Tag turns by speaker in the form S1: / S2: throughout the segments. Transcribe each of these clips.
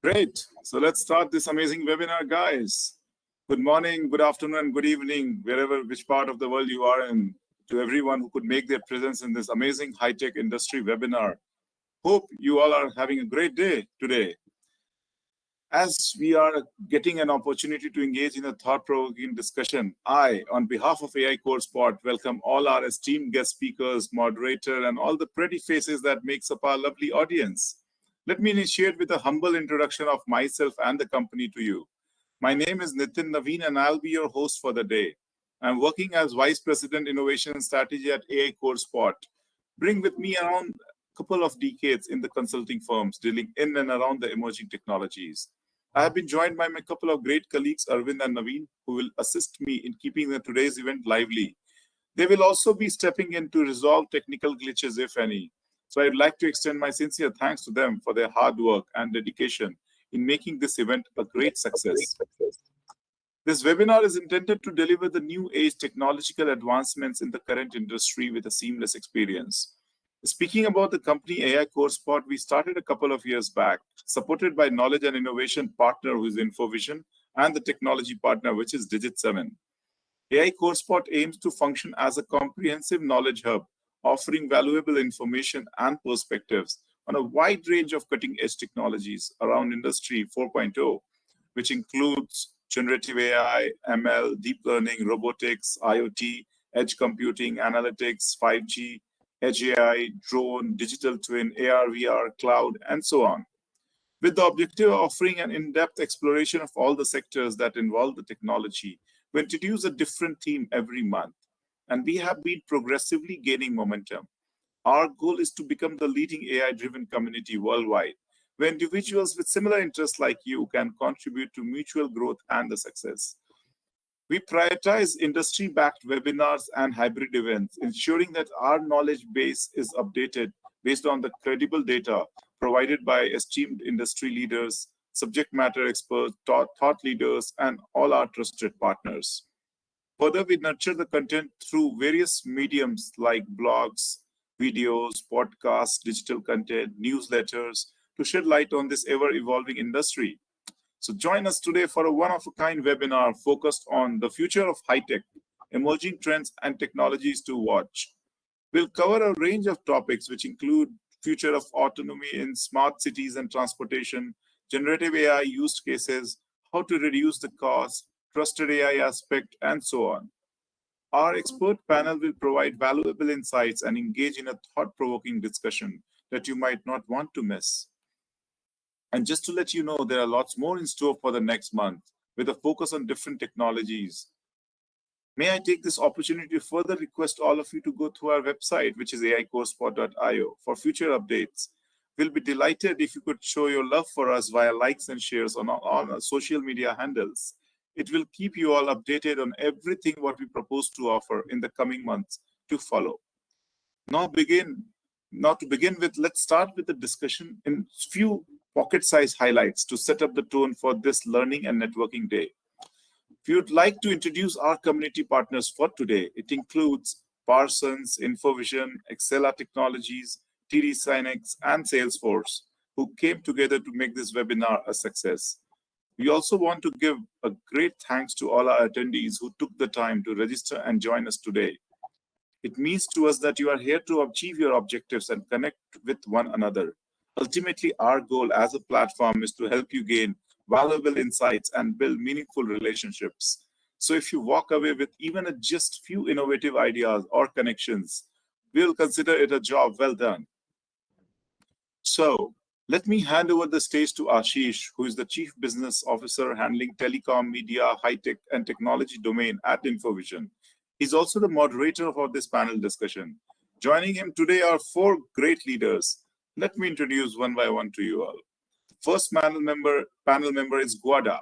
S1: Great. So let's start this amazing webinar, guys. Good morning, good afternoon, good evening, which part of the world you are in, to everyone who could make their presence in this amazing high-tech industry webinar. Hope you all are having a great day today. As we are getting an opportunity to engage in a thought-provoking discussion, I, on behalf of AI Core Spot, welcome all our esteemed guest speakers, moderator, and all the pretty faces that makes up our lovely audience. Let me initiate with a humble introduction of myself and the company to you. My name is Nitin Naveen, and I'll be your host for the day. I'm working as Vice President Innovation and Strategy at AI Core Spot. Bring with me around a couple of decades in the consulting firms dealing in and around the emerging technologies. I have been joined by my couple of great colleagues, Arvind and Naveen, who will assist me in keeping today's event lively. They will also be stepping in to resolve technical glitches, if any. So I'd like to extend my sincere thanks to them for their hard work and dedication in making this event a great success. This webinar is intended to deliver the new age technological advancements in the current industry with a seamless experience. Speaking about the company AI Core Spot, we started a couple of years back, supported by knowledge and innovation partner who is InfoVision and the technology partner, which is Digit 7. AI Core Spot aims to function as a comprehensive knowledge hub, offering valuable information and perspectives on a wide range of cutting-edge technologies around Industry 4.0, which includes generative AI, ML, deep learning, robotics, IoT, edge computing, analytics, 5G, edge AI, drone, digital twin, AR, VR, cloud, and so on. With the objective of offering an in-depth exploration of all the sectors that involve the technology, we introduce a different theme every month, and we have been progressively gaining momentum. Our goal is to become the leading AI-driven community worldwide, where individuals with similar interests like you can contribute to mutual growth and the success. We prioritize industry-backed webinars and hybrid events, ensuring that our knowledge base is updated based on the credible data provided by esteemed industry leaders, subject matter experts, thought leaders, and all our trusted partners. Further, we nurture the content through various mediums like blogs, videos, podcasts, digital content, newsletters to shed light on this ever-evolving industry. So join us today for a one-of-a-kind webinar focused on the future of high-tech, emerging trends and technologies to watch. We'll cover a range of topics which include future of autonomy in smart cities and transportation, generative AI use cases, how to reduce the cost, trusted AI aspect, and so on. Our expert panel will provide valuable insights and engage in a thought-provoking discussion that you might not want to miss. And just to let you know, there are lots more in store for the next month with a focus on different technologies. May I take this opportunity to further request all of you to go to our website, which is aicorespot.io, for future updates. We'll be delighted if you could show your love for us via likes and shares on our social media handles. It will keep you all updated on everything what we propose to offer in the coming months to follow. Now to begin with, let's start with the discussion in few pocket-sized highlights to set up the tone for this learning and networking day. If you'd like to introduce our community partners for today, it includes Parsons, InfoVision, Excella Technologies, TD SYNNEX, and Salesforce, who came together to make this webinar a success. We also want to give a great thanks to all our attendees who took the time to register and join us today. It means to us that you are here to achieve your objectives and connect with one another. Ultimately, our goal as a platform is to help you gain valuable insights and build meaningful relationships. So if you walk away with even just few innovative ideas or connections, we'll consider it a job well done. So let me hand over the stage to Ashish, who is the Chief Business Officer handling telecom, media, high-tech, and technology domain at InfoVision. He's also the moderator for this panel discussion. Joining him today are four great leaders. Let me introduce one by one to you all. First panel member is Guada,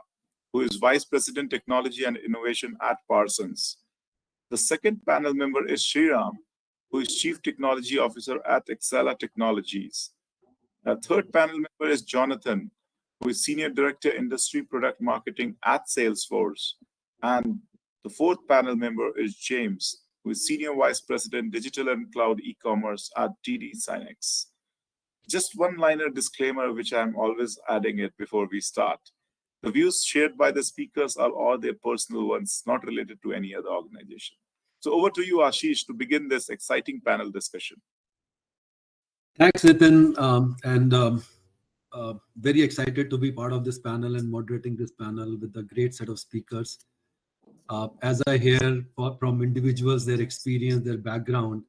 S1: who is Vice President Technology and Innovation at Parsons. The second panel member is Sriram, who is Chief Technology Officer at Excella Technologies. The third panel member is Jonathan, who is Senior Director Industry Product Marketing at Salesforce. And the fourth panel member is James, who is Senior Vice President Digital and Cloud E-Commerce at TD SYNNEX. Just one-liner disclaimer, which I'm always adding it before we start. The views shared by the speakers are all their personal ones, not related to any other organization. So over to you, Ashish, to begin this exciting panel discussion.
S2: Thanks, Nitin, very excited to be part of this panel and moderating this panel with a great set of speakers. As I hear from individuals, their experience, their background,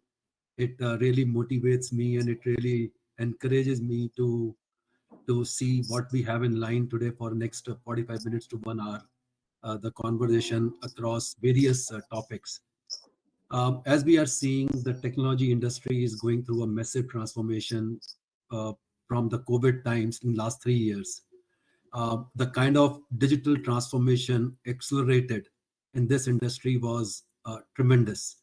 S2: it really motivates me and it really encourages me to see what we have in line today for next 45 minutes to 1 hour, the conversation across various topics. As we are seeing, the technology industry is going through a massive transformation uh, from the COVID times in last 3 years. The kind of digital transformation accelerated in this industry was tremendous.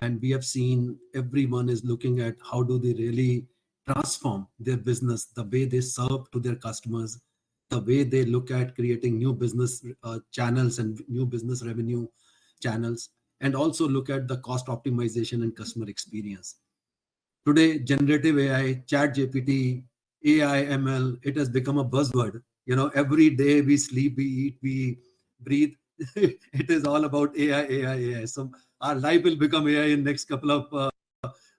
S2: And we have seen everyone is looking at how do they really transform their business, the way they serve to their customers, the way they look at creating new business channels and new business revenue channels, and also look at the cost optimization and customer experience. Today, generative AI, chat GPT, AI, ML, it has become a buzzword. Every day we sleep, we eat, we breathe. It is all about AI, AI, AI. So our life will become AI in next couple of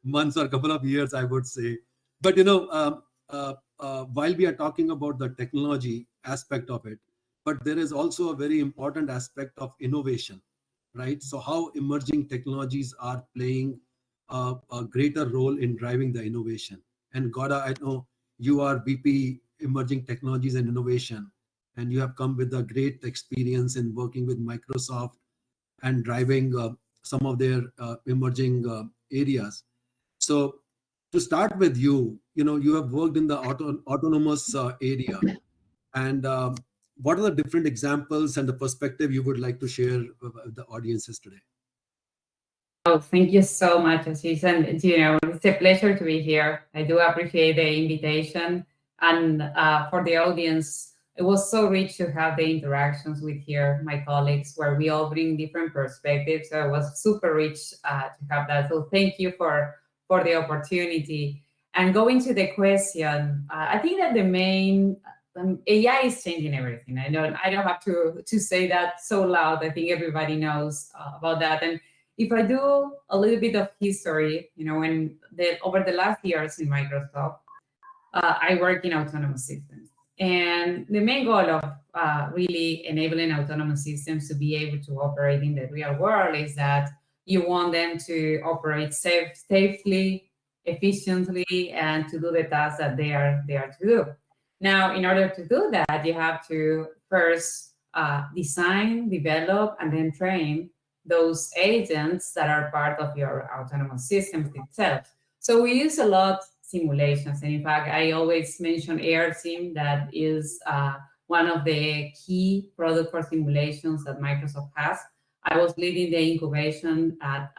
S2: months or couple of years, I would say. But while we are talking about the technology aspect of it, but there is also a very important aspect of innovation, right? So how emerging technologies are playing a greater role in driving the innovation. And Goda, I know you are VP Emerging Technologies and Innovation, and you have come with a great experience in working with Microsoft and driving some of their emerging areas. So to start with you have worked in the autonomous area. And what are the different examples and the perspective you would like to share with the audiences today?
S3: Oh, thank you so much, Ashish. And, it's a pleasure to be here. I do appreciate the invitation. And for the audience, it was so rich to have the interactions with here, my colleagues, where we all bring different perspectives. So it was super rich to have that. So thank you for the opportunity. And going to the question, I think that the main AI is changing everything. I don't have to say that so loud. I think everybody knows about that. And if I do a little bit of history, over the last years in Microsoft, I work in autonomous systems. And the main goal of really enabling autonomous systems to be able to operate in the real world is that you want them to operate safely, efficiently, and to do the tasks that they are there to do. Now, in order to do that, you have to first design, develop, and then train those agents that are part of your autonomous systems itself. So we use a lot simulations. And in fact, I always mention AirSim, that is one of the key product for simulations that Microsoft has. I was leading the incubation at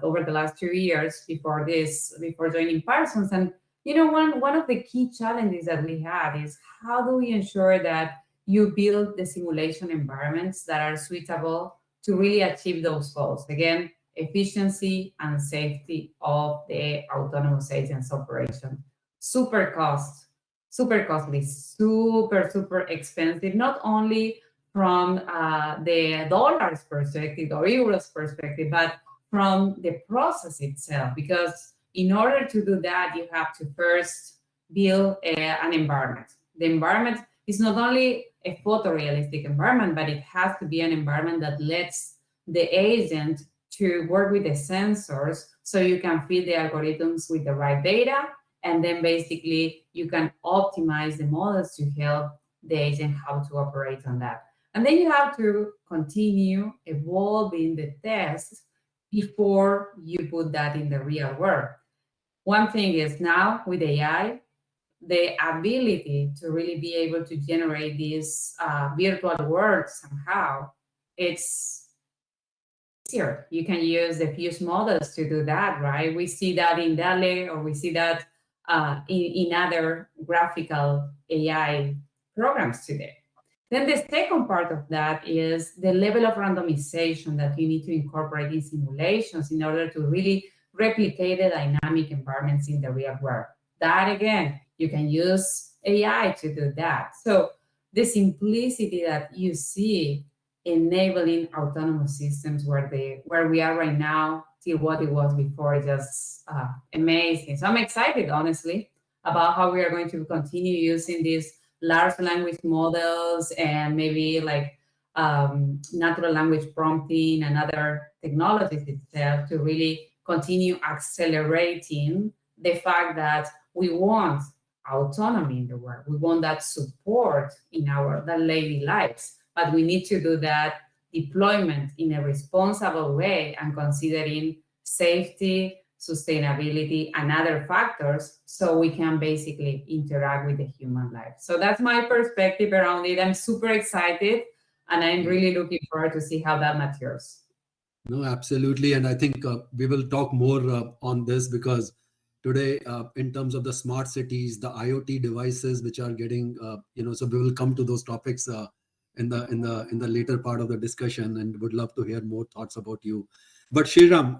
S3: over the last 2 years before joining Parsons. And one of the key challenges that we had is how do we ensure that you build the simulation environments that are suitable to really achieve those goals. Again, efficiency and safety of the autonomous agents operation. Super costly, super expensive, not only from the dollars perspective or euros perspective, but from the process itself. Because in order to do that, you have to first build an environment. The environment is not only a photorealistic environment, but it has to be an environment that lets the agent to work with the sensors so you can feed the algorithms with the right data, and then basically you can optimize the models to help the agent how to operate on that. And then you have to continue evolving the test before you put that in the real world. One thing is now with AI, the ability to really be able to generate these virtual worlds somehow, it's easier. You can use the Fuse models to do that, right? We see that in DALE, or we see that in other graphical AI programs today. Then the second part of that is the level of randomization that you need to incorporate in simulations in order to really replicate the dynamic environments in the real world. That again, You can use AI to do that. So the simplicity that you see enabling autonomous systems where we are right now till what it was before is just amazing. So I'm excited, honestly, about how we are going to continue using these large language models and maybe like natural language prompting and other technologies itself to really continue accelerating the fact that we want autonomy in the world. We want that support in our daily lives, but we need to do that deployment in a responsible way and considering safety, sustainability, and other factors so we can basically interact with the human life. So that's my perspective around it. I'm super excited and I'm really looking forward to see how that matures.
S2: No, absolutely. And I think we will talk more on this because today, in terms of the smart cities, the IoT devices which are getting, so we will come to those topics in the later part of the discussion, and would love to hear more thoughts about you. But Shriram,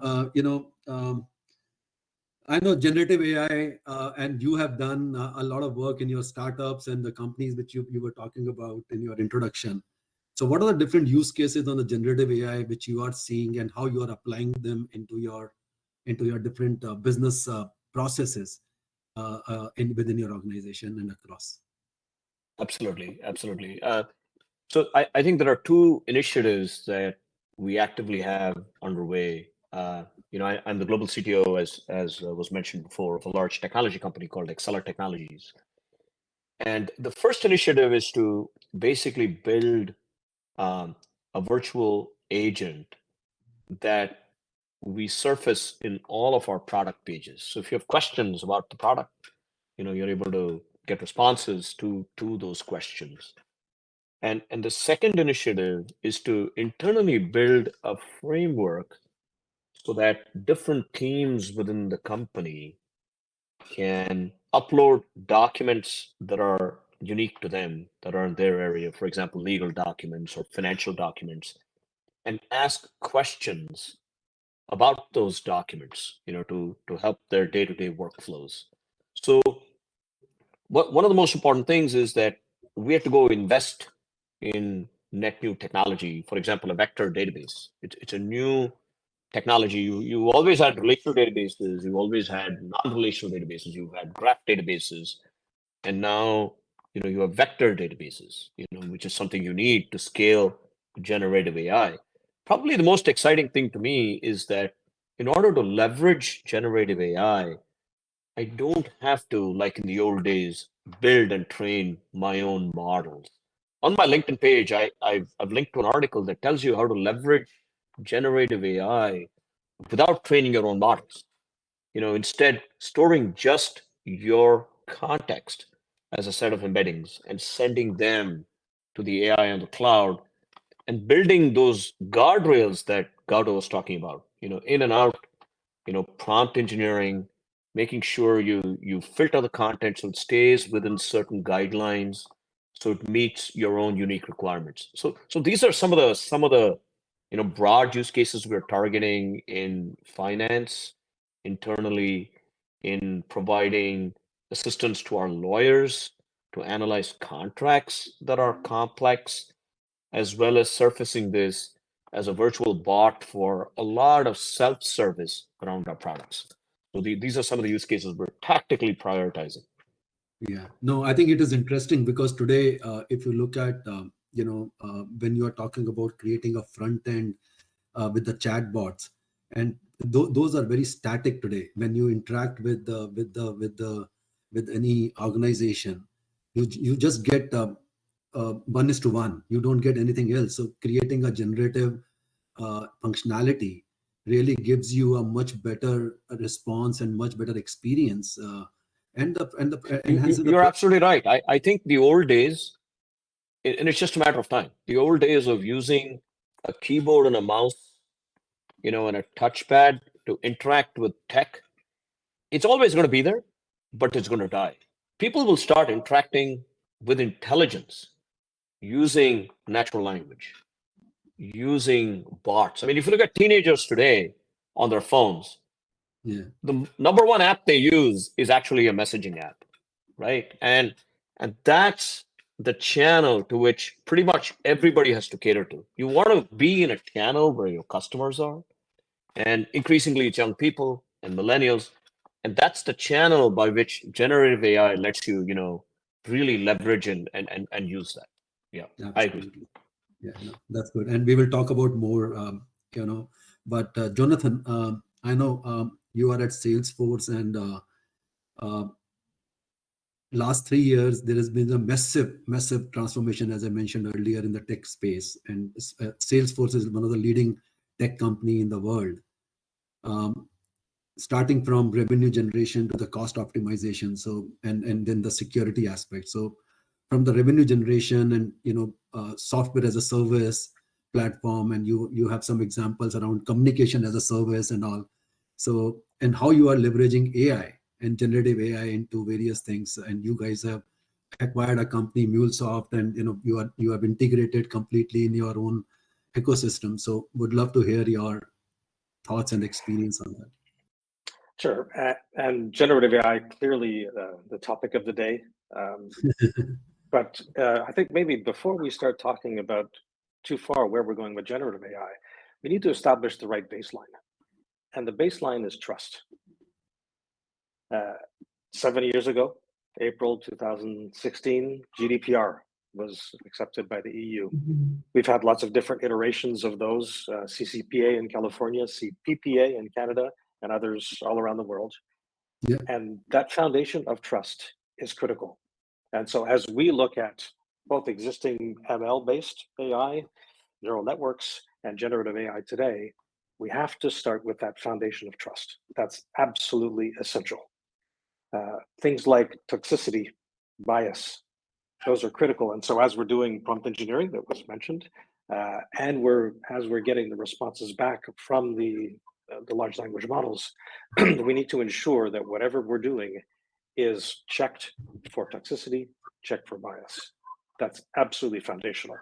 S2: I know generative AI, and you have done a lot of work in your startups and the companies which you were talking about in your introduction. So what are the different use cases on the generative AI which you are seeing and how you are applying them into your different business processes within your organization and across?
S4: Absolutely. So I think there are two initiatives that we actively have underway. I'm the global CTO, as was mentioned before, of a large technology company called Acceler Technologies. And the first initiative is to basically build a virtual agent that we surface in all of our product pages. So if you have questions about the product, you're able to get responses to those questions. And the second initiative is to internally build a framework so that different teams within the company can upload documents that are unique to them, that are in their area, for example, legal documents or financial documents, and ask questions about those documents, to help their day-to-day workflows. So one of the most important things is that we have to go invest in net new technology. For example, a vector database. It's a new technology. You always had relational databases, you always had non-relational databases, you had graph databases, and now you have vector databases, which is something you need to scale generative AI. Probably the most exciting thing to me is that in order to leverage generative AI, I don't have to, like in the old days, build and train my own models. On my LinkedIn page, I've linked to an article that tells you how to leverage generative AI without training your own models. Instead, storing just your context as a set of embeddings and sending them to the AI on the cloud and building those guardrails that Gaudo was talking about, in and out, prompt engineering, making sure you filter the content so it stays within certain guidelines, so it meets your own unique requirements. So these are some of the broad use cases we're targeting in finance, internally, in providing assistance to our lawyers to analyze contracts that are complex, as well as surfacing this as a virtual bot for a lot of self-service around our products. So these are some of the use cases we're tactically prioritizing.
S2: Yeah, no, I think it is interesting because today, if you look at, when you are talking about creating a front end with the chatbots, and those are very static today. When you interact with any organization, you just get 1:1. You don't get anything else. So creating a generative functionality really gives you a much better response and much better experience.
S4: You're absolutely right. I think the old days, and it's just a matter of time, the old days of using a keyboard and a mouse, and a touchpad to interact with tech, it's always going to be there, but it's going to die. People will start interacting with intelligence using natural language, using bots. I mean, if you look at teenagers today on their phones,
S2: Yeah.
S4: the number one app they use is actually a messaging app. right? And that's the channel to which pretty much everybody has to cater to. You want to be in a channel where your customers are, and increasingly it's young people and millennials, and that's the channel by which generative AI lets you, really leverage and use that. Yeah, I agree.
S2: Absolutely. Yeah, no, that's good. And we will talk about more, but Jonathan, I know you are at Salesforce, and last 3 years, there has been a massive transformation, as I mentioned earlier, in the tech space. And Salesforce is one of the leading tech company in the world, starting from revenue generation to the cost optimization. So, and then the security aspect. So from the revenue generation and, software as a service platform, and you have some examples around communication as a service and all. So, and how you are leveraging AI and generative AI into various things. And you guys have acquired a company, MuleSoft, and you have integrated completely in your own ecosystem. So would love to hear your thoughts and experience on that.
S5: Sure. And generative AI, clearly the topic of the day. But I think maybe before we start talking about too far where we're going with generative AI, we need to establish the right baseline. And the baseline is trust. 7 years ago, April 2016, GDPR was accepted by the EU. We've had lots of different iterations of those, CCPA in California, CPPA in Canada, and others all around the world.
S2: Yeah.
S5: And that foundation of trust is critical. And so as we look at both existing ML-based AI, neural networks, and generative AI today, we have to start with that foundation of trust. That's absolutely essential. Things like toxicity, bias, those are critical. And so as we're doing prompt engineering that was mentioned, and as we're getting the responses back from the large language models, we need to ensure that whatever we're doing is checked for toxicity, checked for bias. That's absolutely foundational.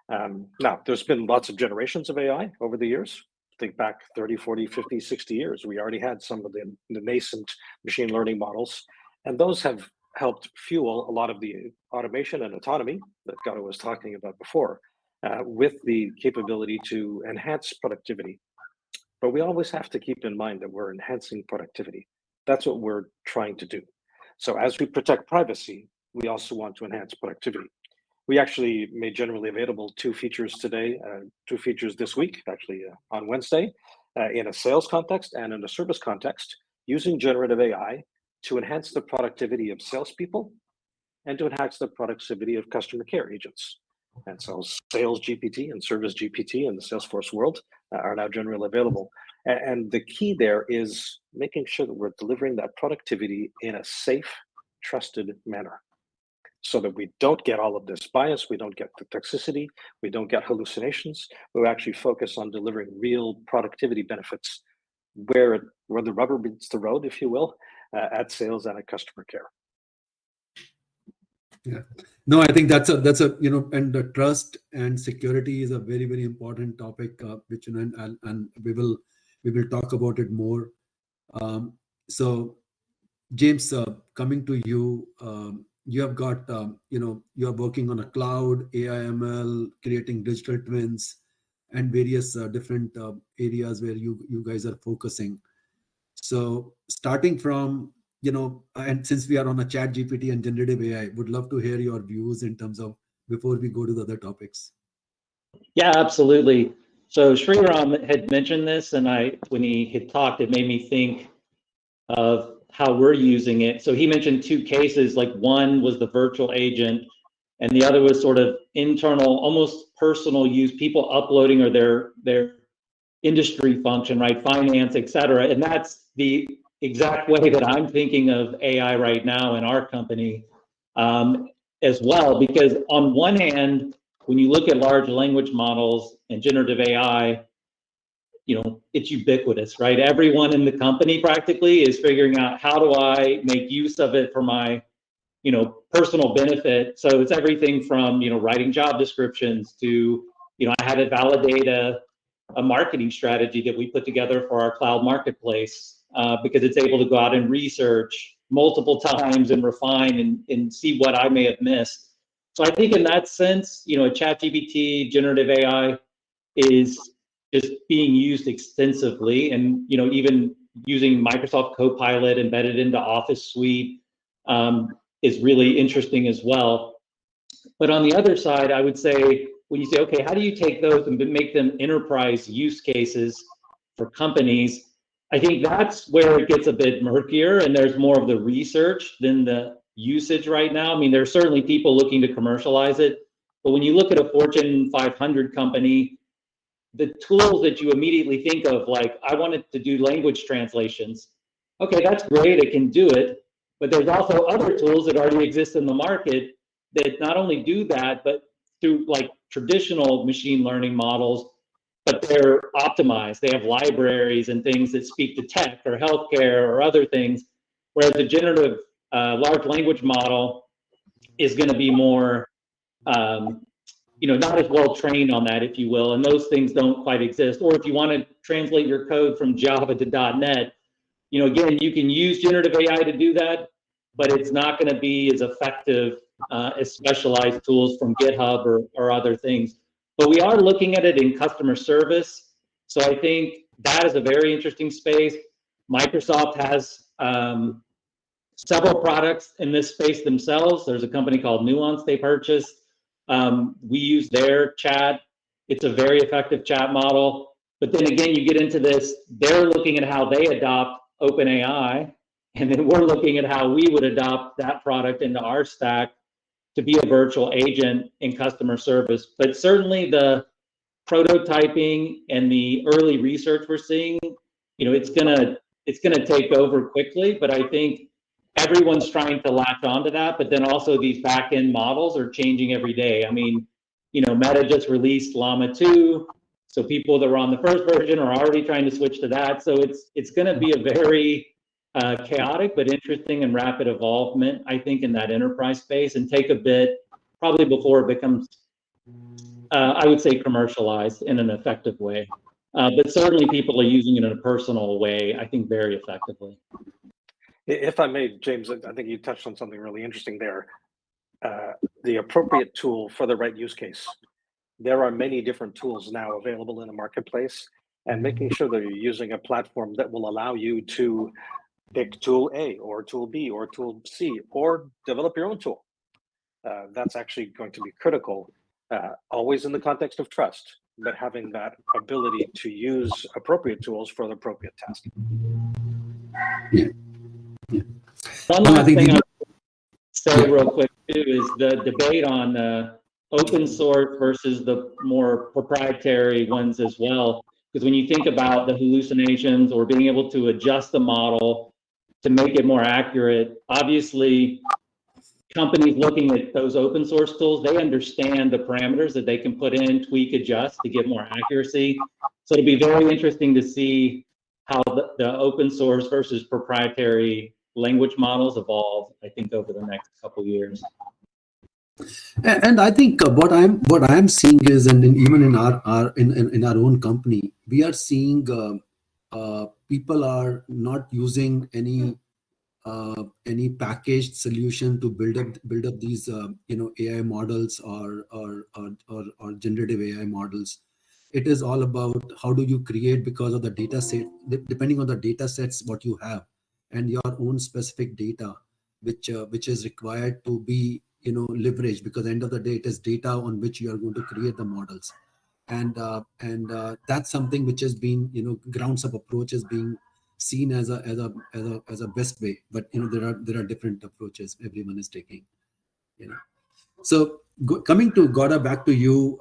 S5: Now, there's been lots of generations of AI over the years. Think back 30, 40, 50, 60 years. We already had some of the nascent machine learning models, and those have helped fuel a lot of the automation and autonomy that Gato was talking about before, with the capability to enhance productivity. But we always have to keep in mind that we're enhancing productivity. That's what we're trying to do. So as we protect privacy, we also want to enhance productivity. We actually made generally available 2 features today, 2 features this week, actually on Wednesday, in a sales context and in a service context, using generative AI to enhance the productivity of salespeople and to enhance the productivity of customer care agents. And so Sales GPT and Service GPT in the Salesforce world are now generally available. And the key there is making sure that we're delivering that productivity in a safe, trusted manner, so that we don't get all of this bias, we don't get the toxicity, we don't get hallucinations. We actually focus on delivering real productivity benefits where the rubber meets the road, if you will, at sales and at customer care.
S2: Yeah, no, I think that's a and the trust and security is a very, very important topic, which and we will talk about it more. So James, coming to you, you have got you are working on a cloud, AI, ML, creating digital twins, and various different areas where you guys are focusing. So starting from and since we are on a chat GPT and generative AI, would love to hear your views in terms of before we go to the other topics.
S6: Yeah, absolutely. So Sriram had mentioned this, and when he had talked, it made me think of how we're using it. So he mentioned 2 cases, like one was the virtual agent, and the other was sort of internal, almost personal use, people uploading or their industry function, right? Finance, et cetera. And that's the exact way that I'm thinking of AI right now in our company as well, because on one hand, when you look at large language models and generative AI, it's ubiquitous, right? Everyone in the company practically is figuring out, how do I make use of it for my, personal benefit? So it's everything from, writing job descriptions to, I had to validate a marketing strategy that we put together for our cloud marketplace, because it's able to go out and research multiple times and refine and see what I may have missed. So I think in that sense, ChatGPT, generative AI is just being used extensively, and even using Microsoft Copilot embedded into Office Suite is really interesting as well. But on the other side, I would say, when you say, okay, how do you take those and make them enterprise use cases for companies? I think that's where it gets a bit murkier, and there's more of the research than the usage right now. I mean, there's certainly people looking to commercialize it, but when you look at a Fortune 500 company, the tools that you immediately think of, like, I wanted to do language translations. Okay, that's great, it can do it, but there's also other tools that already exist in the market that not only do that, but through like traditional machine learning models, but they're optimized. They have libraries and things that speak to tech or healthcare or other things, whereas the generative large language model is going to be more not as well trained on that, if you will, and those things don't quite exist. Or if you want to translate your code from Java to .NET, again, you can use generative AI to do that, but it's not going to be as effective as specialized tools from GitHub or other things. But we are looking at it in customer service. So I think that is a very interesting space. Microsoft has several products in this space themselves. There's a company called Nuance they purchased. We use their chat. It's a very effective chat model. But then again, you get into this, they're looking at how they adopt OpenAI, and then we're looking at how we would adopt that product into our stack to be a virtual agent in customer service. But certainly the prototyping and the early research we're seeing, it's gonna take over quickly. But I think everyone's trying to latch onto that, but then also these back-end models are changing every day. I mean, Meta just released Llama 2, so people that were on the first version are already trying to switch to that. So it's going to be a very chaotic but interesting and rapid evolvement, I think, in that enterprise space, and take a bit probably before it becomes, I would say, commercialized in an effective way. But certainly people are using it in a personal way, I think, very effectively.
S5: If I may, James, I think you touched on something really interesting there. The appropriate tool for the right use case. There are many different tools now available in the marketplace, and making sure that you're using a platform that will allow you to pick tool A or tool B or tool C, or develop your own tool. That's actually going to be critical, always in the context of trust, but having that ability to use appropriate tools for the appropriate task.
S2: Yeah.
S6: One last thing I'll say real quick too is the debate on open source versus the more proprietary ones as well. Because when you think about the hallucinations or being able to adjust the model to make it more accurate, obviously companies looking at those open source tools, they understand the parameters that they can put in, tweak, adjust to get more accuracy. So it'll be very interesting to see how the open source versus proprietary language models evolve, I think, over the next couple of years.
S2: And I think what I'm seeing is, and even in our own company, we are seeing people are not using any packaged solution to build up these AI models or generative AI models. It is all about how do you create, because of the data set, depending on the data sets what you have and your own specific data, which is required to be leveraged, because at the end of the day it is data on which you are going to create the models, and that's something which has been grounds up approach is being seen as a best way, but there are different approaches everyone is taking. So coming to Gauda, back to you.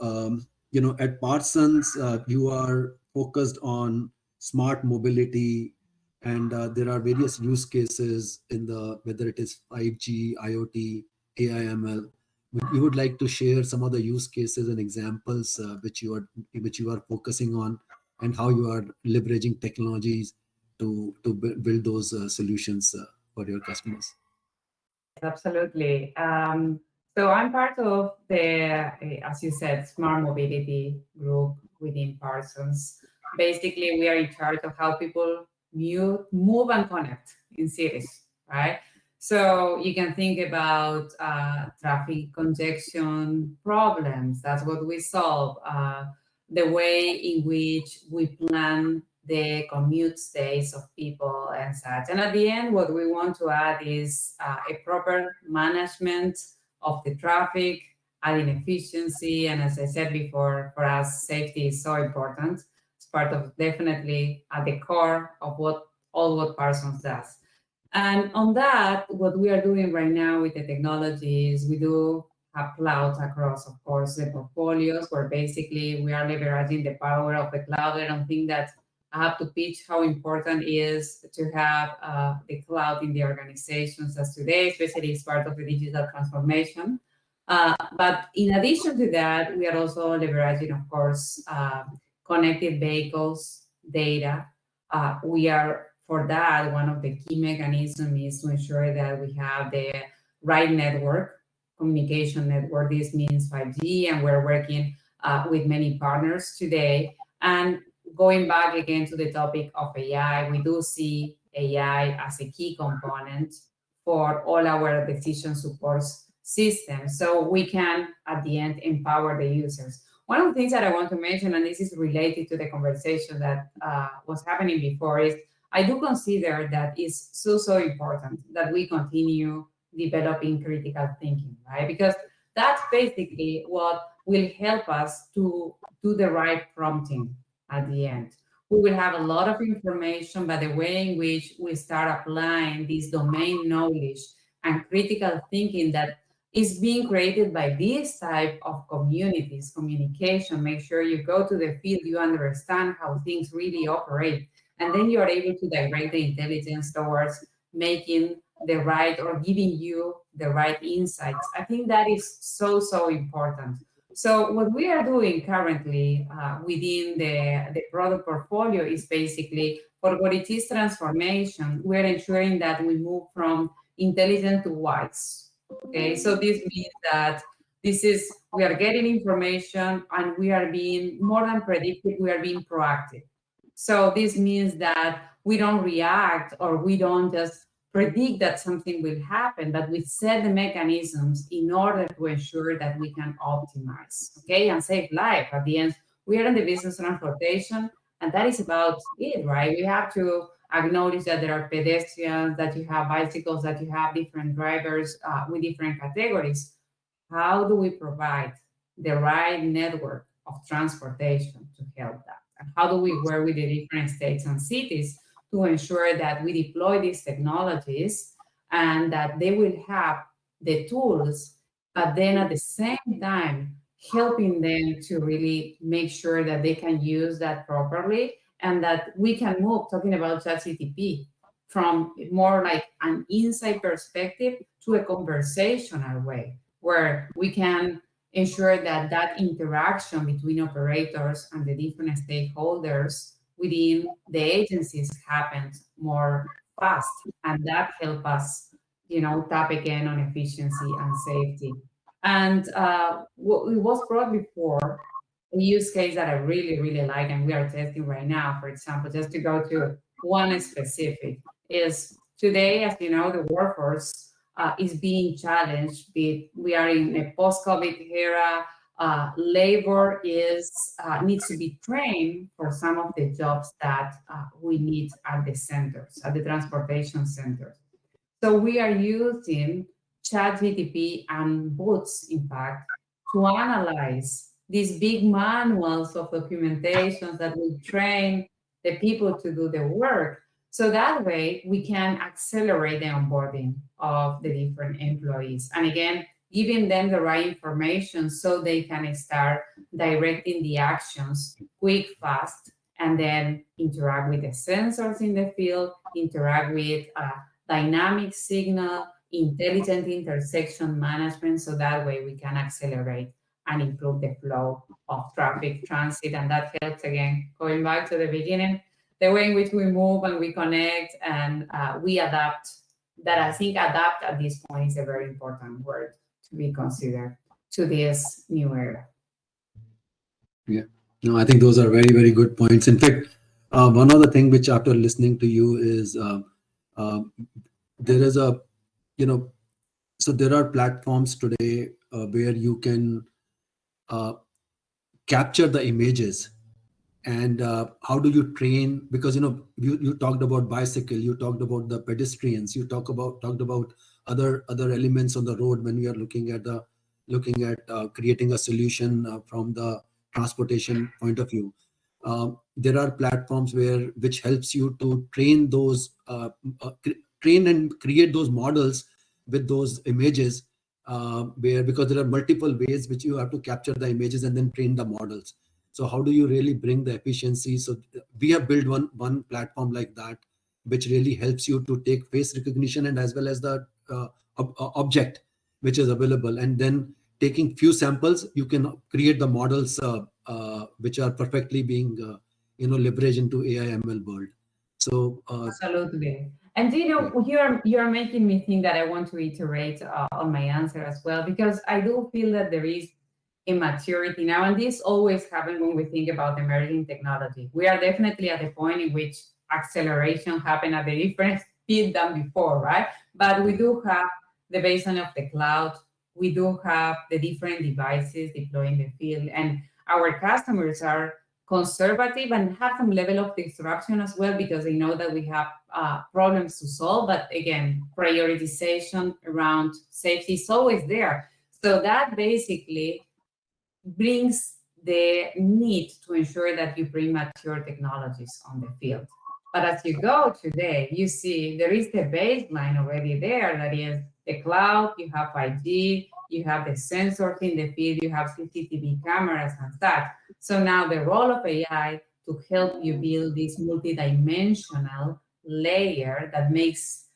S2: At Parsons, you are focused on smart mobility, and there are various use cases in whether it is 5G, IoT, AI, ML. You would like to share some of the use cases and examples which you are focusing on, and how you are leveraging technologies to build those solutions for your customers.
S3: Absolutely. So I'm part of the, as you said, smart mobility group within Parsons. Basically, we are in charge of how people move and connect in cities, right? So you can think about traffic congestion problems. That's what we solve. The way in which we plan the commute stays of people and such. And at the end, what we want to add is a proper management of the traffic, adding efficiency. And as I said before, for us, safety is so important. It's part of definitely at the core of what Parsons does. And on that, what we are doing right now with the technology is we do have clouds across, of course, the portfolios, where basically we are leveraging the power of the cloud. I don't think that I have to pitch how important it is to have the cloud in the organizations as today, especially as part of the digital transformation. But in addition to that, we are also leveraging, of course, connected vehicles, data. We are, for that, one of the key mechanisms is to ensure that we have the right network, communication network. This means 5G, and we're working with many partners today. And going back again to the topic of AI, we do see AI as a key component for all our decision support systems. So we can, at the end, empower the users. One of the things that I want to mention, and this is related to the conversation that was happening before, is I do consider that it's so important that we continue developing critical thinking, right? Because that's basically what will help us to do the right prompting at the end. We will have a lot of information, but the way in which we start applying this domain knowledge and critical thinking that is being created by this type of communities, communication, make sure you go to the field, you understand how things really operate, and then you are able to direct the intelligence towards making the right or giving you the right insights. I think that is so important. So what we are doing currently within the product portfolio is basically, for what it is transformation, we're ensuring that we move from intelligent to wise. Okay, so this means that we are getting information and we are being more than predictive, we are being proactive. So this means that we don't react or we don't just predict that something will happen, but we set the mechanisms in order to ensure that we can optimize, okay, and save life. At the end, we are in the business of transportation, and that is about it, right? We have to acknowledge that there are pedestrians, that you have bicycles, that you have different drivers with different categories. How do we provide the right network of transportation to help that? And how do we work with the different states and cities to ensure that we deploy these technologies and that they will have the tools, but then at the same time, helping them to really make sure that they can use that properly and that we can move, talking about ChatGPT, from more like an insight perspective to a conversational way, where we can ensure that that interaction between operators and the different stakeholders within the agencies happens more fast, and that helps us, tap again on efficiency and safety. And what was brought before, a use case that I really like, and we are testing right now, for example, just to go to one specific, is today, as you know, the workforce is being challenged. We are in a post-COVID era. Labor needs to be trained for some of the jobs that we need at the centers, at the transportation centers. So we are using ChatGPT and bots, in fact, to analyze these big manuals of documentations that will train the people to do the work. So that way we can accelerate the onboarding of the different employees. And again, giving them the right information so they can start directing the actions quick, fast, and then interact with the sensors in the field, interact with dynamic signal, intelligent intersection management, so that way we can accelerate and improve the flow of traffic transit. And that helps, again, going back to the beginning, the way in which we move and we connect and we adapt. That I think adapt at this point is a very important word to be considered to this new era.
S2: Yeah, no, I think those are very good points. In fact, one other thing which after listening to you is there is a so there are platforms today where you can capture the images. And how do you train? Because you talked about bicycle, you talked about the pedestrians, you talked about other elements on the road when we are looking at creating a solution from the transportation point of view. There are platforms which helps you to train train and create those models with those images, because there are multiple ways which you have to capture the images and then train the models. So how do you really bring the efficiency? So we have built one platform like that, which really helps you to take face recognition and as well as the object which is available. And then taking few samples, you can create the models which are perfectly being leveraged into AI ML world. So
S3: Absolutely. And you're making me think that I want to iterate on my answer as well, because I do feel that there is immaturity now, and this always happens when we think about emerging technology. We are definitely at the point in which acceleration happened at a different speed than before, right? But we do have the baseline of the cloud. We do have the different devices deployed in the field, and our customers are conservative and have some level of disruption as well, because they know that we have problems to solve. But again, prioritization around safety is always there. So that basically brings the need to ensure that you bring mature technologies on the field. But as you go today, you see there is the baseline already there. That is the cloud, you have 5G, you have the sensors in the field, you have CCTV cameras and such. So now the role of AI to help you build this multidimensional layer that makes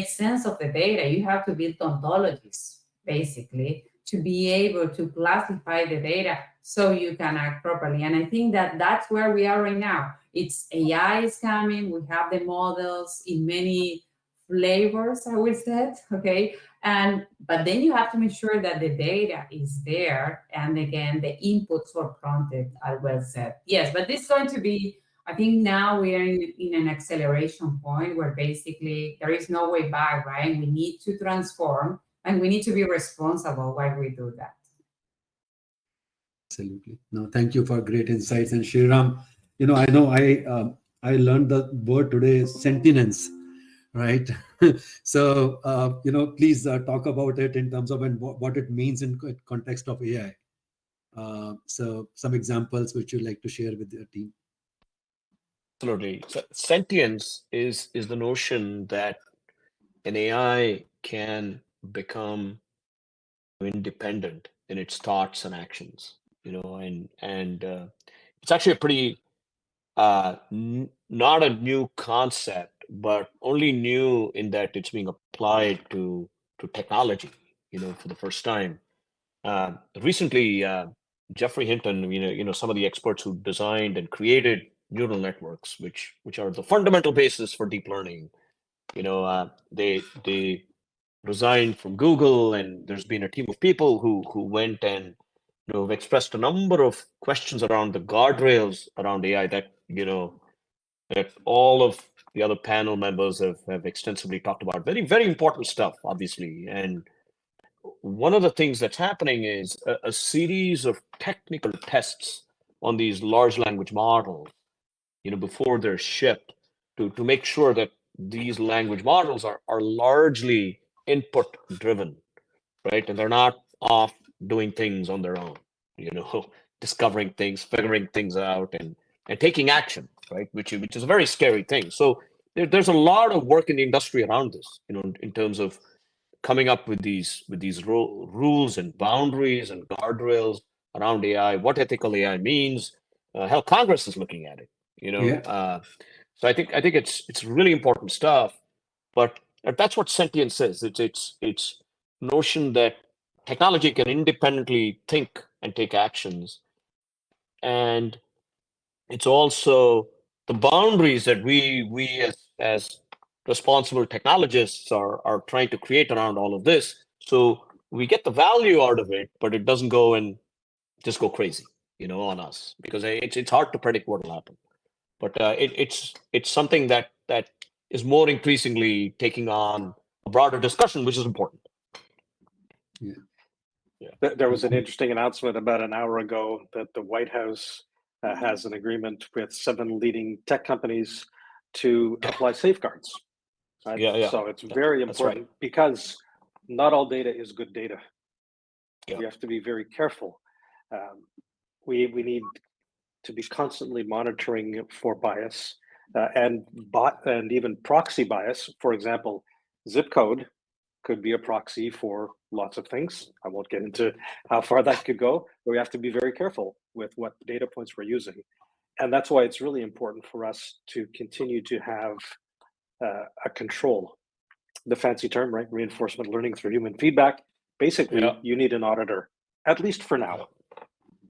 S3: sense of the data. You have to build ontologies, basically, to be able to classify the data so you can act properly. And I think that that's where we are right now. It's AI is coming. We have the models in many flavors, I would say, okay? But then you have to make sure that the data is there. And again, the inputs or prompted are well set. Yes, but this is going to be, I think now we are in an acceleration point where basically there is no way back, right? We need to transform and we need to be responsible while we do that.
S2: Absolutely. No, thank you for great insights. And Shriram, I know I learned the word today, sentience, right? So, please talk about it in terms of what it means in context of AI. So some examples which you'd like to share with your team.
S4: Absolutely. So sentience is the notion that an AI can become independent in its thoughts and actions, and it's actually a pretty not a new concept, but only new in that it's being applied to technology, for the first time. Recently, Jeffrey Hinton, some of the experts who designed and created neural networks, which are the fundamental basis for deep learning, they resigned from Google, and there's been a team of people who went and have expressed a number of questions around the guardrails around AI that that all of the other panel members have extensively talked about. Very, very important stuff, obviously. And one of the things that's happening is a series of technical tests on these large language models, before they're shipped, to make sure that these language models are largely input driven, right? And they're not off doing things on their own, discovering things, figuring things out, and taking action, right? Which is a very scary thing. So there's a lot of work in the industry around this, in terms of coming up with these rules and boundaries and guardrails around AI, what ethical AI means. Hell, Congress is looking at it,
S2: Yeah.
S4: So I think it's really important stuff. But that's what sentience is. It's notion that technology can independently think and take actions, and it's also the boundaries that we as responsible technologists are trying to create around all of this. So we get the value out of it, but it doesn't go and just go crazy, on us, because it's hard to predict what will happen. But it's something that is more increasingly taking on a broader discussion, which is important.
S5: There was an interesting announcement about an hour ago that the White House has an agreement with 7 leading tech companies to apply safeguards. Right?
S4: Yeah.
S5: So it's very important because not all data is good data.
S4: Yeah.
S5: We have to be very careful. We need to be constantly monitoring for bias and even proxy bias. For example, zip code could be a proxy for lots of things. I won't get into how far that could go, but we have to be very careful with what data points we're using. And that's why it's really important for us to continue to have a control. The fancy term, right? Reinforcement learning through human feedback. Basically, you need an auditor, at least for now.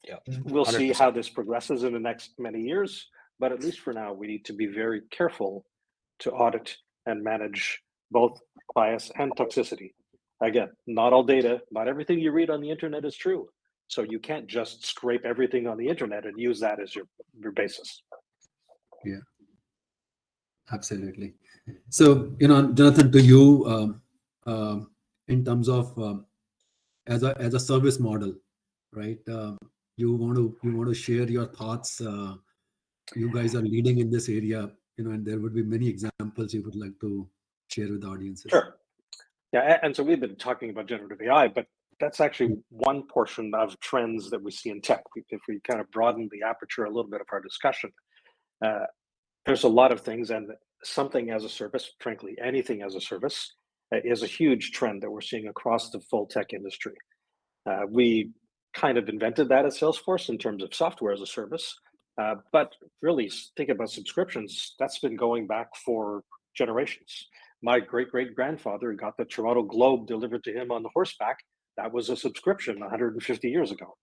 S4: Yeah.
S5: We'll
S4: 100%.
S5: see how this progresses in the next many years, but at least for now, we need to be very careful to audit and manage both bias and toxicity. Again, not all data, not everything you read on the internet is true. So you can't just scrape everything on the internet and use that as your basis.
S2: Yeah, absolutely. So, Jonathan, to you, in terms of as a service model, right? You want to share your thoughts. You guys are leading in this area, and there would be many examples you would like to share with the audiences.
S5: Sure. Yeah, and so we've been talking about generative AI, but that's actually one portion of trends that we see in tech. If we kind of broaden the aperture a little bit of our discussion, there's a lot of things, and something as a service, frankly, anything as a service, is a huge trend that we're seeing across the full tech industry. We kind of invented that at Salesforce in terms of software as a service, but really think about subscriptions. That's been going back for generations. My great-great-grandfather got the Toronto Globe delivered to him on the horseback. That was a subscription 150 years ago.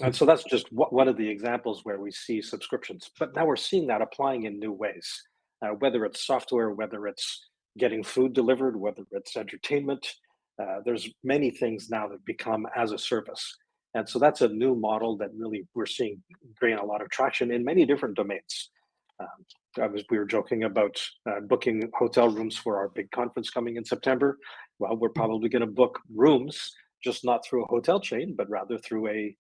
S5: And so that's just one of the examples where we see subscriptions. But now we're seeing that applying in new ways, whether it's software, whether it's getting food delivered, whether it's entertainment. There's many things now that become as a service. And so that's a new model that really we're seeing gain a lot of traction in many different domains. We were joking about booking hotel rooms for our big conference coming in September. Well, we're probably going to book rooms, just not through a hotel chain, but rather through a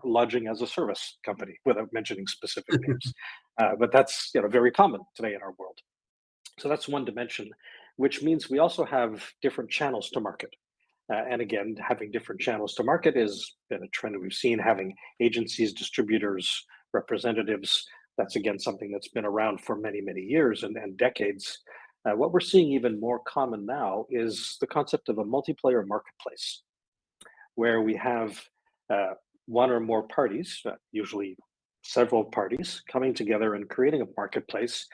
S5: lodging as a service company, without mentioning specific names. But that's very common today in our world. So that's one dimension, which means we also have different channels to market. And again, having different channels to market has been a trend we've seen, having agencies, distributors, representatives. That's again something that's been around for many, many years and decades. What we're seeing even more common now is the concept of a multiplayer marketplace, where we have one or more parties, usually several parties, coming together and creating a marketplace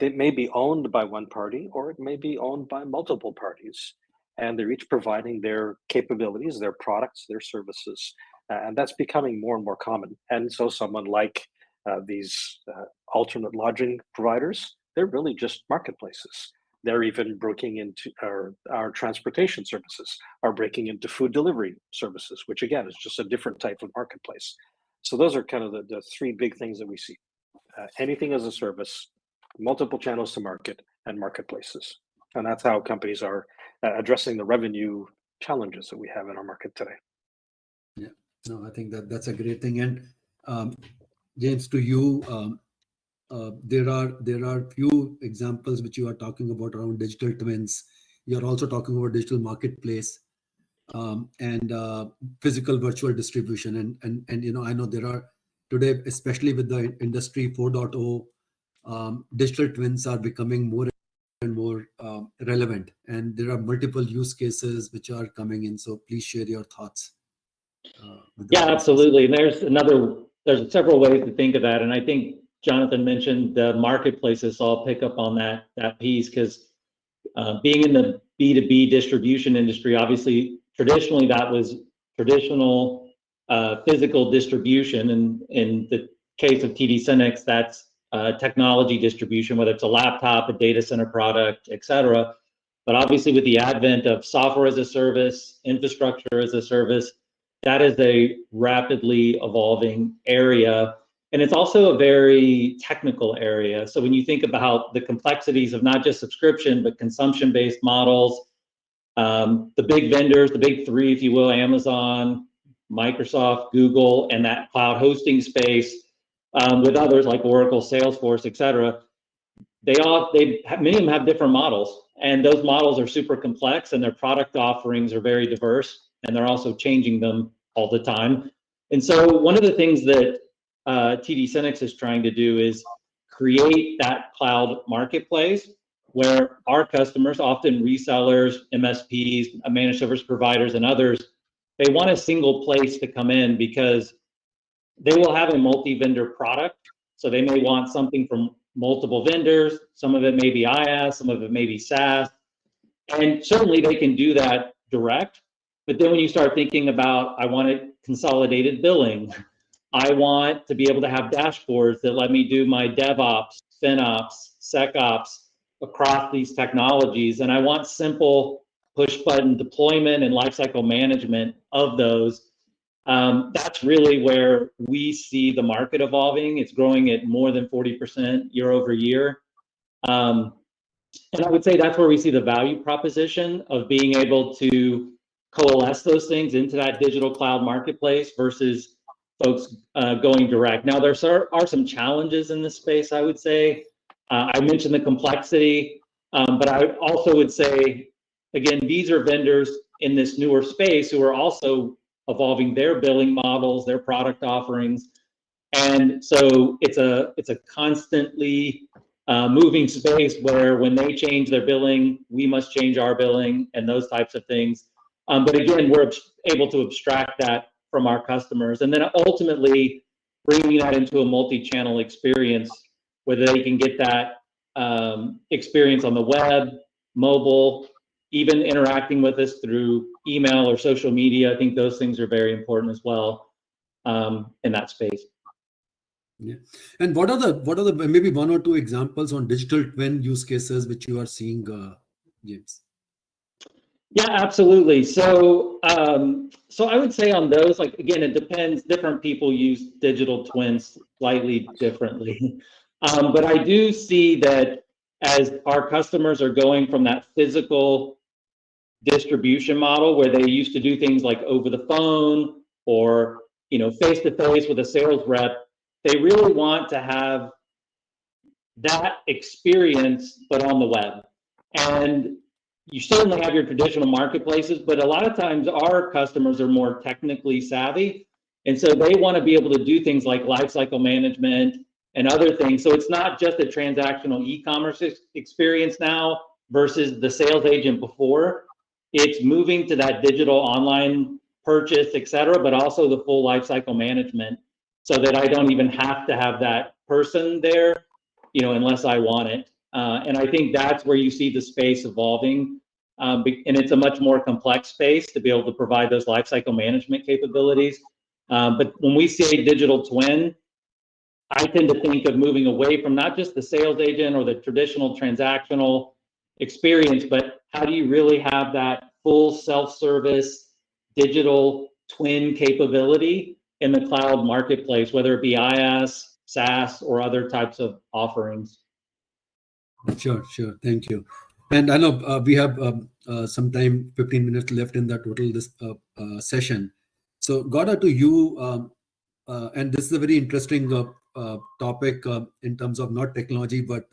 S5: that may be owned by one party or it may be owned by multiple parties. And they're each providing their capabilities, their products, their services. And that's becoming more and more common. And so someone like these alternate lodging providers, they're really just marketplaces. They're even breaking into our transportation services, are breaking into food delivery services, which again is just a different type of marketplace. So those are kind of the 3 big things that we see. Anything as a service, multiple channels to market, and marketplaces. And that's how companies are addressing the revenue challenges that we have in our market today.
S2: Yeah, no, I think that's a great thing. And James, to you, there are few examples which you are talking about around digital twins. You're also talking about digital marketplace and physical virtual distribution. And I know there are today, especially with the industry 4.0, digital twins are becoming more and more relevant, and there are multiple use cases which are coming in. So please share your thoughts.
S6: Yeah, absolutely. And there's several ways to think of that. And I think Jonathan mentioned the marketplaces, so I'll pick up on that piece, because being in the B2B distribution industry, obviously, traditionally that was traditional physical distribution. And in the case of TD SYNNEX, that's technology distribution, whether it's a laptop, a data center product, et cetera. But obviously with the advent of software as a service, infrastructure as a service, that is a rapidly evolving area. And it's also a very technical area. So when you think about the complexities of not just subscription, but consumption-based models, the big vendors, the big three, if you will, Amazon, Microsoft, Google, and that cloud hosting space, with others like Oracle, Salesforce, et cetera, many of them have different models, and those models are super complex, and their product offerings are very diverse, and they're also changing them all the time. And so one of the things that TD SYNNEX is trying to do is create that cloud marketplace where our customers, often resellers, MSPs, managed service providers, and others, they want a single place to come in because they will have a multi-vendor product. So they may want something from multiple vendors. Some of it may be IaaS, some of it may be SaaS. And certainly they can do that direct. But then when you start thinking about, I want a consolidated billing, I want to be able to have dashboards that let me do my DevOps, FinOps, SecOps across these technologies. And I want simple push button deployment and lifecycle management of those. That's really where we see the market evolving. It's growing at more than 40% year over year. And I would say that's where we see the value proposition of being able to coalesce those things into that digital cloud marketplace versus folks going direct. Now, there are some challenges in this space, I would say. I mentioned the complexity, but I also would say, again, these are vendors in this newer space who are also evolving their billing models, their product offerings. And so it's a constantly moving space where when they change their billing, we must change our billing and those types of things. But again, we're able to abstract that from our customers, and then ultimately bringing that into a multi-channel experience where they can get that experience on the web, mobile, even interacting with us through email or social media. I think those things are very important as well in that space.
S2: Yeah. And what are the maybe one or two examples on digital twin use cases which you are seeing, James?
S6: Yeah, absolutely. So, so I would say on those, like, again, it depends. Different people use digital twins slightly differently. But I do see that as our customers are going from that physical distribution model where they used to do things like over the phone or, face-to-face with a sales rep, they really want to have that experience, but on the web. And you certainly have your traditional marketplaces, but a lot of times our customers are more technically savvy. And so they want to be able to do things like lifecycle management and other things. So it's not just a transactional e-commerce experience now versus the sales agent before. It's moving to that digital online purchase, et cetera, but also the full lifecycle management so that I don't even have to have that person there, unless I want it. And I think that's where you see the space evolving. And it's a much more complex space to be able to provide those lifecycle management capabilities. But when we say digital twin, I tend to think of moving away from not just the sales agent or the traditional transactional experience, but how do you really have that full self-service digital twin capability in the cloud marketplace, whether it be IaaS, SaaS, or other types of offerings.
S2: Sure. Thank you. And I know we have some time, 15 minutes left in the total this session. So, Gauda, to you, and this is a very interesting topic in terms of not technology, but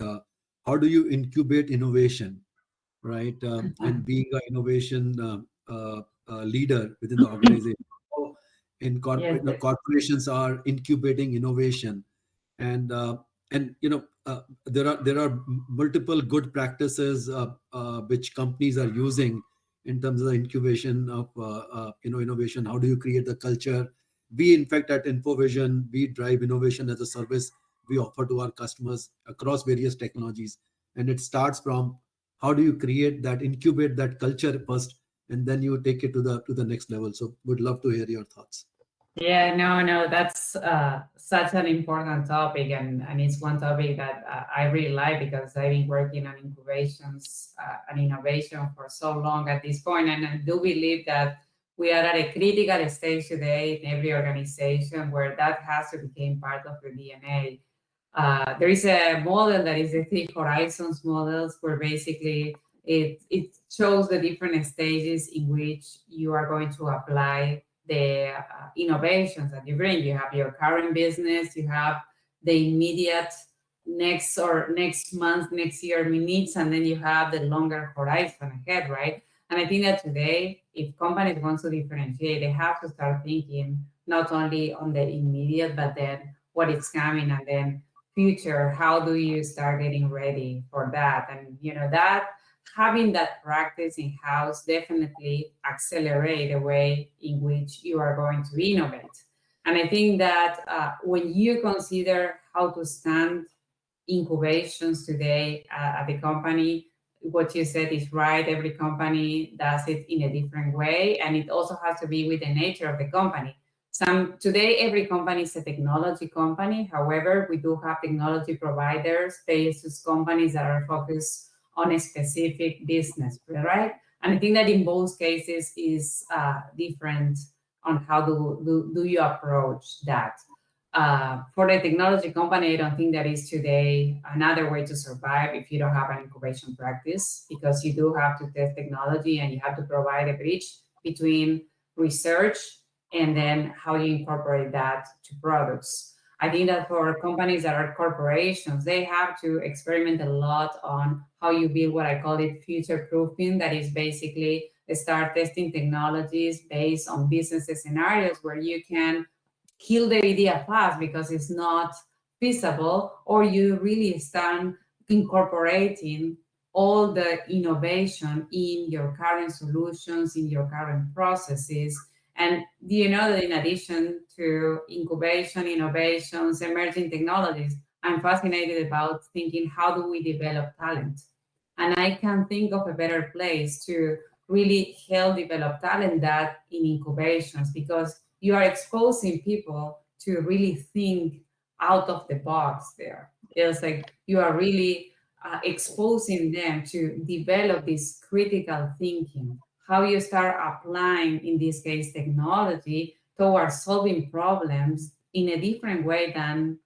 S2: how do you incubate innovation, right? And being an innovation leader within the organization. Corporations are incubating innovation, and there are multiple good practices which companies are using in terms of the incubation of innovation. How do you create the culture? We, in fact, at InfoVision, we drive innovation as a service we offer to our customers across various technologies, and it starts from how do you create that, incubate that culture first, and then you take it to the next level. So, would love to hear your thoughts.
S3: Yeah, no, that's such an important topic, and it's one topic that I really like because I've been working on incubations and innovation for so long at this point, and I do believe that we are at a critical stage today in every organization where that has to become part of your DNA. There is a model that is the 3 horizons models, where basically it shows the different stages in which you are going to apply the innovations that you bring. You have your current business, you have the immediate next month, next year needs, and then you have the longer horizon ahead, right? And I think that today, if companies want to differentiate, they have to start thinking not only on the immediate, but then what is coming, and then future, how do you start getting ready for that? And that having that practice in-house definitely accelerate the way in which you are going to innovate. And I think that when you consider how to stand incubations today at the company, what you said is right. Every company does it in a different way, and it also has to be with the nature of the company. Today, every company is a technology company. However, we do have technology providers, spaces, companies that are focused on a specific business, right? And I think that in both cases is different on how do you approach that. For the technology company, I don't think that is today another way to survive if you don't have an incubation practice, because you do have to test technology and you have to provide a bridge between research and then how you incorporate that to products. I think that for companies that are corporations, they have to experiment a lot on how you build what I call it future proofing. That is basically start testing technologies based on business scenarios where you can kill the idea fast because it's not feasible, or you really start incorporating all the innovation in your current solutions, in your current processes. And do you know that in addition to incubation, innovations, emerging technologies, I'm fascinated about thinking, how do we develop talent? And I can think of a better place to really help develop talent than in incubations, because you are exposing people to really think out of the box there. It's like you are really exposing them to develop this critical thinking, how you start applying, in this case, technology towards solving problems in a different way than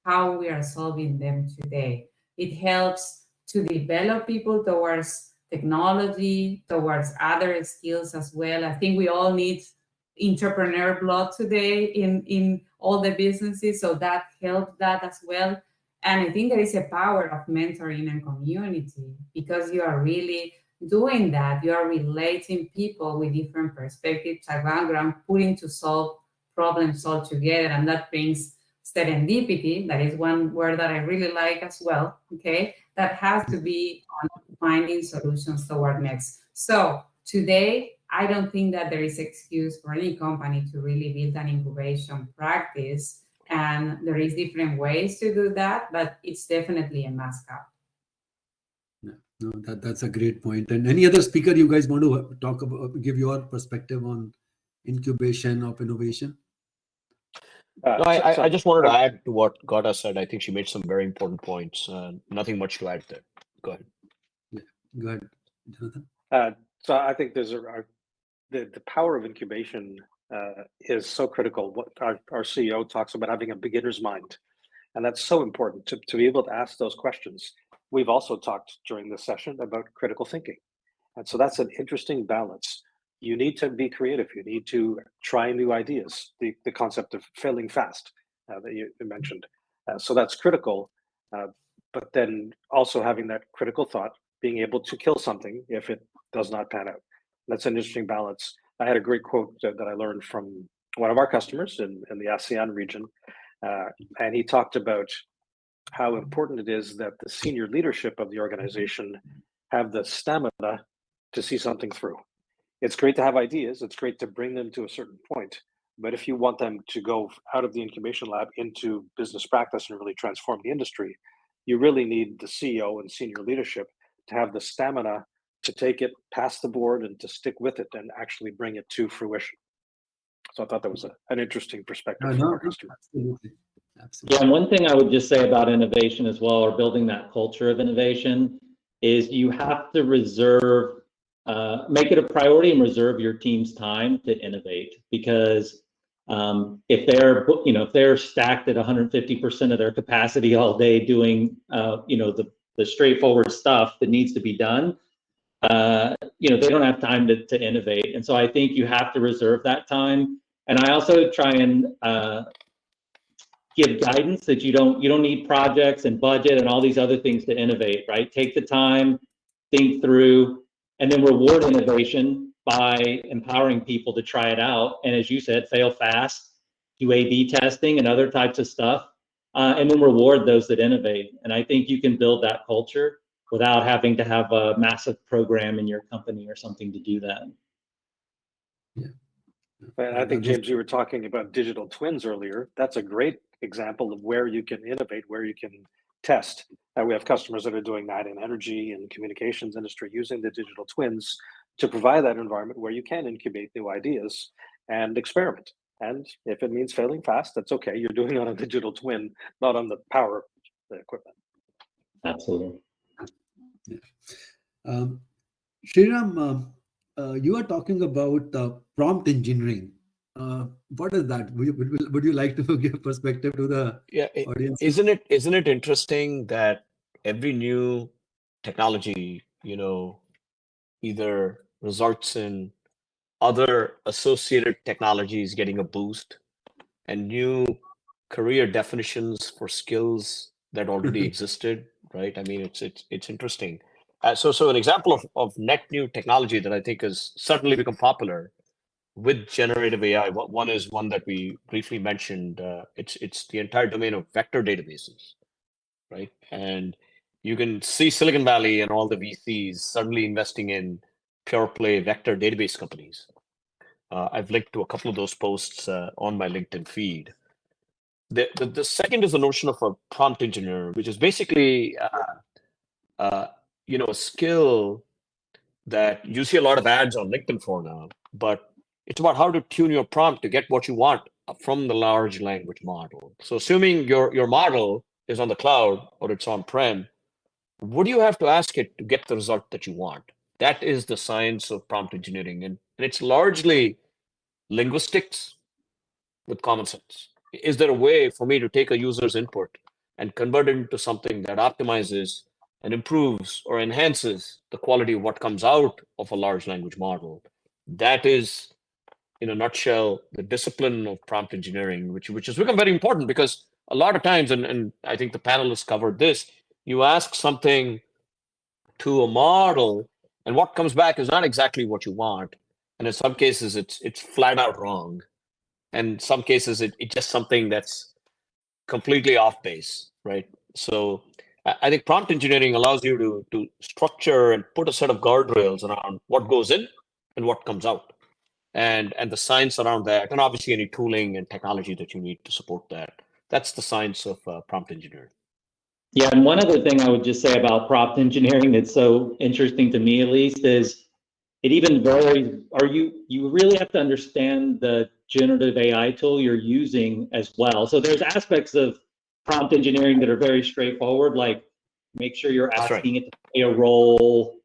S3: how we are solving them today. It helps to develop people towards technology, towards other skills as well. I think we all need entrepreneur blood today in all the businesses, so that helps that as well. And I think there is a power of mentoring and community, because you are really doing that. You are relating people with different perspectives, background, putting to solve problems all together, and that brings serendipity. That is one word that I really like as well. Okay, that has to be on finding solutions toward next. So today, I don't think that there is excuse for any company to really build an incubation practice, and there is different ways to do that, but it's definitely a must-have.
S2: No, that's a great point. And any other speaker you guys want to talk about, give your perspective on incubation of innovation?
S4: No, I just wanted to add to what Gata said. I think she made some very important points. Nothing much to add there. Go ahead.
S2: Yeah, go ahead, Jonathan.
S5: So I think there's the power of incubation is so critical. What our CEO talks about, having a beginner's mind, and that's so important to be able to ask those questions. We've also talked during this session about critical thinking, and so that's an interesting balance. You need to be creative. You need to try new ideas. The concept of failing fast that you mentioned, so that's critical. But then also having that critical thought, being able to kill something if it does not pan out. That's an interesting balance. I had a great quote that I learned from one of our customers in the ASEAN region, and he talked about how important it is that the senior leadership of the organization have the stamina to see something through. It's great to have ideas. It's great to bring them to a certain point. But if you want them to go out of the incubation lab into business practice and really transform the industry, you really need the CEO and senior leadership to have the stamina to take it past the board and to stick with it and actually bring it to fruition. So I thought that was an interesting perspective from our customer.
S2: Absolutely.
S6: Yeah, and one thing I would just say about innovation as well, or building that culture of innovation, is you have to reserve make it a priority and reserve your team's time to innovate, because if they're stacked at 150% of their capacity all day doing the straightforward stuff that needs to be done, they don't have time to innovate. And so I think you have to reserve that time. And I also try and give guidance that you don't need projects and budget and all these other things to innovate, right? Take the time, think through, and then reward innovation by empowering people to try it out. And as you said, fail fast, do A/B testing and other types of stuff, and then reward those that innovate. And I think you can build that culture without having to have a massive program in your company or something to do that.
S2: Yeah.
S5: And I think, James, you were talking about digital twins earlier. That's a great example of where you can innovate, where you can test. We have customers that are doing that in energy and communications industry, using the digital twins to provide that environment where you can incubate new ideas and experiment. And if it means failing fast, that's okay. You're doing it on a digital twin, not on the power of the equipment.
S6: Absolutely.
S2: Yeah. Sriram, you are talking about prompt engineering. What is that? Would you like to give perspective to the audience?
S4: Isn't it interesting that every new technology, either results in other associated technologies getting a boost and new career definitions for skills that already existed, right? I mean, it's interesting. So an example of net new technology that I think has certainly become popular with generative AI. One is one that we briefly mentioned. It's the entire domain of vector databases, right? And you can see Silicon Valley and all the VCs suddenly investing in pure play vector database companies. I've linked to a couple of those posts on my LinkedIn feed. The second is the notion of a prompt engineer, which is basically a skill that you see a lot of ads on LinkedIn for now, but it's about how to tune your prompt to get what you want from the large language model. So assuming your model is on the cloud or it's on-prem, what do you have to ask it to get the result that you want? That is the science of prompt engineering. And it's largely linguistics with common sense. Is there a way for me to take a user's input and convert it into something that optimizes and improves or enhances the quality of what comes out of a large language model? That is, in a nutshell, the discipline of prompt engineering, which has become very important, because a lot of times, and I think the panelists covered this, you ask something to a model and what comes back is not exactly what you want. And in some cases, it's flat out wrong. And in some cases, it's just something that's completely off base, right? So I think prompt engineering allows you to structure and put a set of guardrails around what goes in and what comes out, and the science around that, and obviously any tooling and technology that you need to support that. That's the science of prompt engineering.
S6: Yeah, and one other thing I would just say about prompt engineering that's so interesting to me, at least, is it even varies. You really have to understand the generative AI tool you're using as well. So there's aspects of prompt engineering that are very straightforward, like make sure you're asking it to play a role,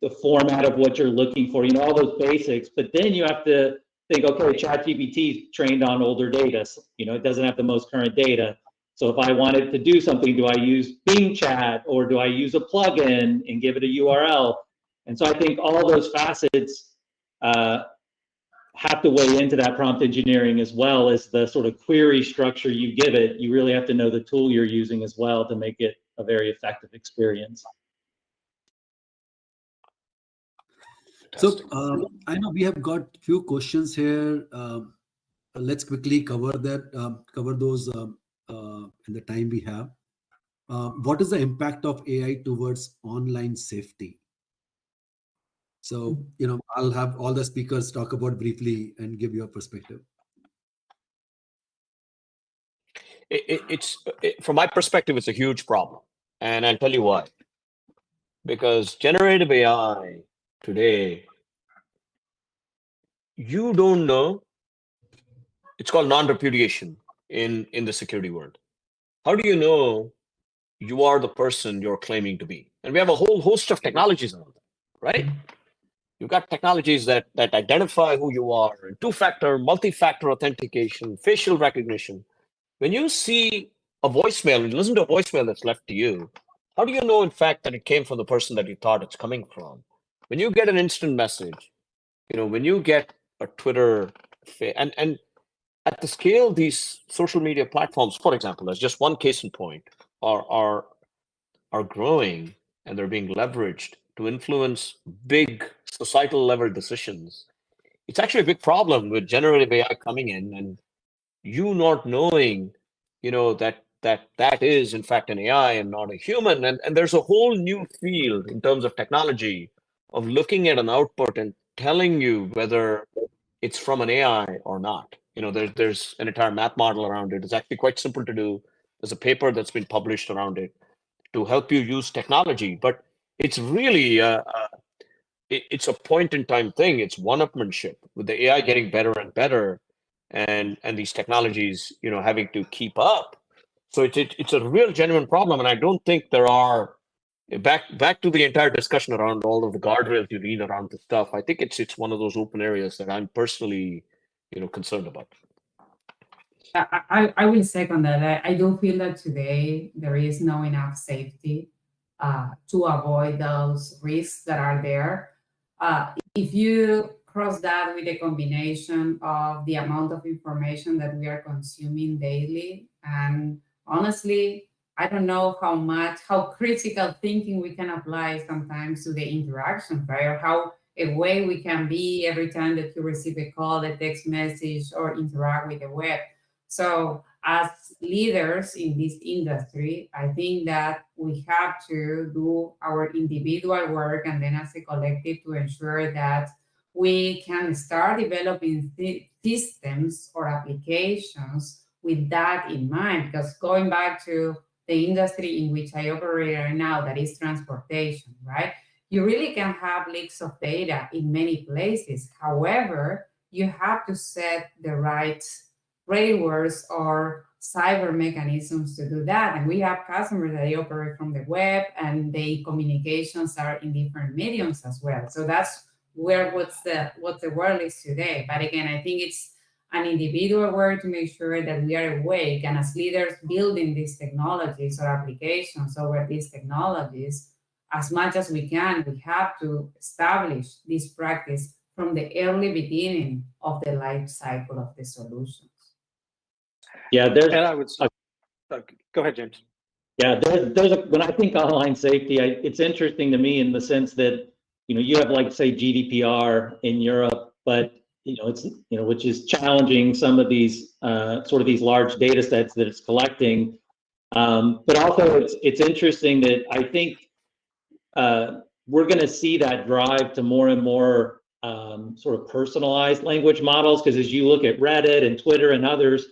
S6: the format of what you're looking for, all those basics. But then you have to think, okay, ChatGPT is trained on older data. It doesn't have the most current data. So if I wanted to do something, do I use Bing Chat or do I use a plugin and give it a URL? And so I think all those facets have to weigh into that prompt engineering, as well as the sort of query structure you give it. You really have to know the tool you're using as well to make it a very effective experience.
S2: So I know we have got few questions here. Let's quickly cover those in the time we have. What is the impact of AI towards online safety? So, I'll have all the speakers talk about briefly and give your perspective.
S4: From my perspective, it's a huge problem. And I'll tell you why. Because generative AI today, you don't know. It's called non-repudiation in the security world. How do you know you are the person you're claiming to be? And we have a whole host of technologies around that, right? You've got technologies that identify who you are, two-factor, multi-factor authentication, facial recognition. When you see a voicemail and listen to a voicemail that's left to you, how do you know, in fact, that it came from the person that you thought it's coming from? When you get an instant message, when you get a Twitter, and at the scale these social media platforms, for example, as just one case in point, are growing and they're being leveraged to influence big societal level decisions. It's actually a big problem with generative AI coming in and you not knowing, that is in fact an AI and not a human. And there's a whole new field in terms of technology of looking at an output and telling you whether it's from an AI or not. There's an entire math model around it. It's actually quite simple to do. There's a paper that's been published around it to help you use technology, but it's really it's a point in time thing. It's one-upmanship with the AI getting better and better, and these technologies, having to keep up. So it's a real genuine problem, and I don't think there are back to the entire discussion around all of the guardrails you need around this stuff. I think it's one of those open areas that I'm personally, concerned about.
S3: I will second that. I do feel that today there is no enough safety to avoid those risks that are there. If you cross that with a combination of the amount of information that we are consuming daily, and honestly, I don't know how critical thinking we can apply sometimes to the interaction, right? Or how aware we can be every time that you receive a call, a text message, or interact with the web. So as leaders in this industry, I think that we have to do our individual work and then as a collective to ensure that we can start developing systems or applications with that in mind. Because going back to the industry in which I operate right now, that is transportation, right? You really can have leaks of data in many places. However, you have to set the right frameworks or cyber mechanisms to do that. And we have customers that they operate from the web and the communications are in different mediums as well. So that's what the world is today. But again, I think it's an individual work to make sure that we are awake, and as leaders building these technologies or applications over these technologies, as much as we can, we have to establish this practice from the early beginning of the life cycle of the solutions.
S6: Yeah,
S5: And I would say, go ahead, James.
S6: Yeah, when I think online safety, it's interesting to me in the sense that, you have like say GDPR in Europe, but it's, which is challenging some of these sort of these large data sets that it's collecting. But also it's interesting that I think we're going to see that drive to more and more sort of personalized language models, because as you look at Reddit and Twitter and others,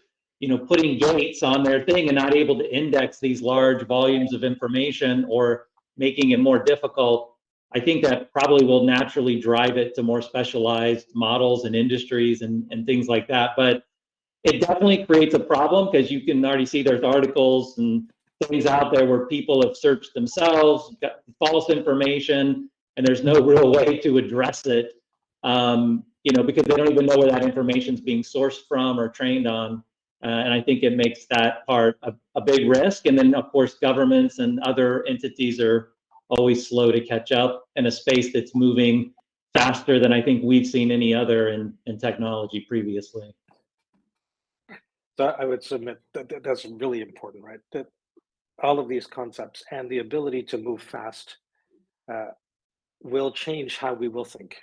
S6: putting gates on their thing and not able to index these large volumes of information or making it more difficult, I think that probably will naturally drive it to more specialized models and industries and things like that. But it definitely creates a problem, because you can already see there's articles and things out there where people have searched themselves, got false information, and there's no real way to address it, because they don't even know where that information is being sourced from or trained on. And I think it makes that part a big risk. And then, of course, governments and other entities are always slow to catch up in a space that's moving faster than I think we've seen any other in technology previously.
S5: So I would submit that that's really important, right? That all of these concepts and the ability to move fast will change how we will think.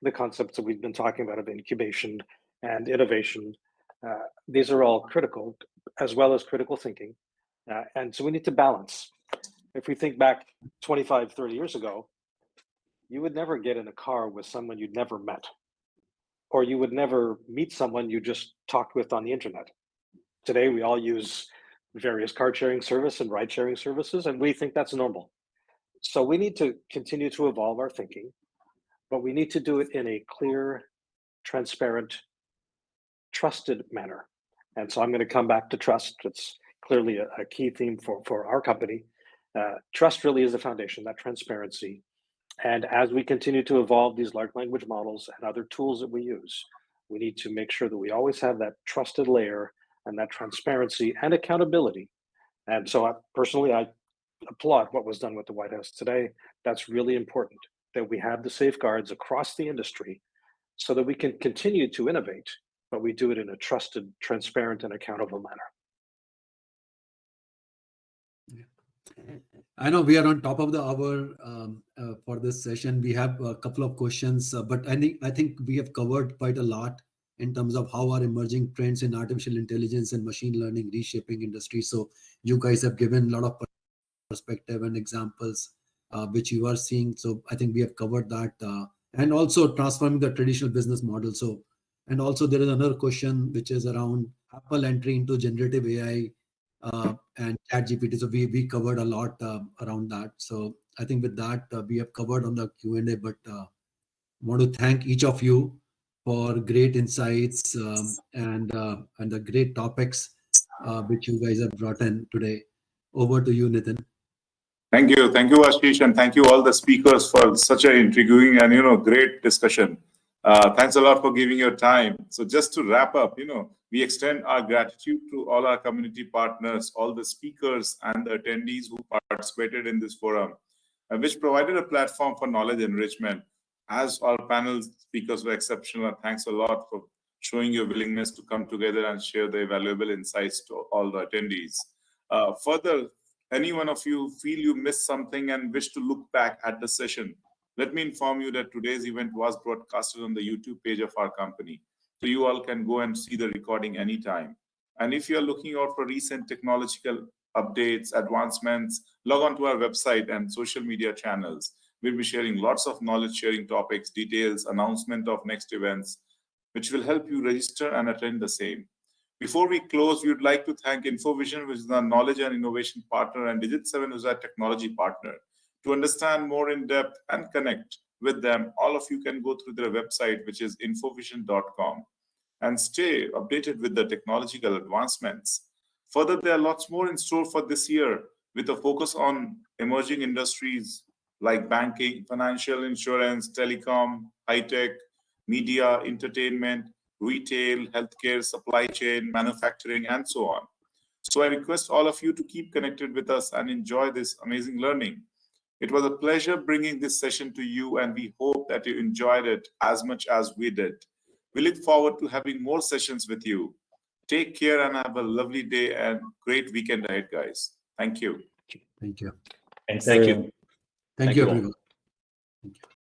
S5: The concepts that we've been talking about of incubation and innovation, these are all critical, as well as critical thinking. And so we need to balance. If we think back 25, 30 years ago, you would never get in a car with someone you'd never met, or you would never meet someone you just talked with on the internet. Today, we all use various car sharing service and ride sharing services, and we think that's normal. So we need to continue to evolve our thinking, but we need to do it in a clear, transparent, trusted manner. And so I'm going to come back to trust. It's clearly a key theme for our company. Trust really is the foundation, that transparency. And as we continue to evolve these large language models and other tools that we use, we need to make sure that we always have that trusted layer and that transparency and accountability. And so personally, I applaud what was done with the White House today. That's really important, that we have the safeguards across the industry so that we can continue to innovate, but we do it in a trusted, transparent, and accountable manner.
S2: I know we are on top of the hour for this session. We have a couple of questions, but I think we have covered quite a lot in terms of how are emerging trends in artificial intelligence and machine learning reshaping industry. So you guys have given a lot of perspective and examples which you are seeing. So I think we have covered that, and also transforming the traditional business model. So, and also there is another question which is around Apple entry into generative AI and ChatGPT. So we covered a lot around that. So I think with that we have covered on the Q&A, but want to thank each of you for great insights and the great topics which you guys have brought in today. Over to you, Nitin.
S1: Thank you, Ashish, and thank you all the speakers for such an intriguing and great discussion. Thanks a lot for giving your time. So just to wrap up, we extend our gratitude to all our community partners, all the speakers and the attendees who participated in this forum, which provided a platform for knowledge enrichment. As our panel speakers were exceptional, thanks a lot for showing your willingness to come together and share the valuable insights to all the attendees. Further, any one of you feel you missed something and wish to look back at the session, let me inform you that today's event was broadcasted on the YouTube page of our company. So you all can go and see the recording anytime. And if you're looking out for recent technological updates, advancements, log on to our website and social media channels. We'll be sharing lots of knowledge sharing topics, details, announcement of next events, which will help you register and attend the same. Before we close, we would like to thank InfoVision, which is our knowledge and innovation partner, and Digit7, who is our technology partner. To understand more in depth and connect with them, all of you can go through their website, which is infovision.com, and stay updated with the technological advancements. Further, there are lots more in store for this year with a focus on emerging industries like banking, financial, insurance, telecom, high-tech, media, entertainment, retail, healthcare, supply chain, manufacturing, and so on. So I request all of you to keep connected with us and enjoy this amazing learning. It was a pleasure bringing this session to you, and we hope that you enjoyed it as much as we did. We look forward to having more sessions with you. Take care and have a lovely day and great weekend ahead, guys. Thank you.
S2: Thank you.
S6: Thanks,
S4: Thank you.
S6: everyone.
S2: Thank you, everyone.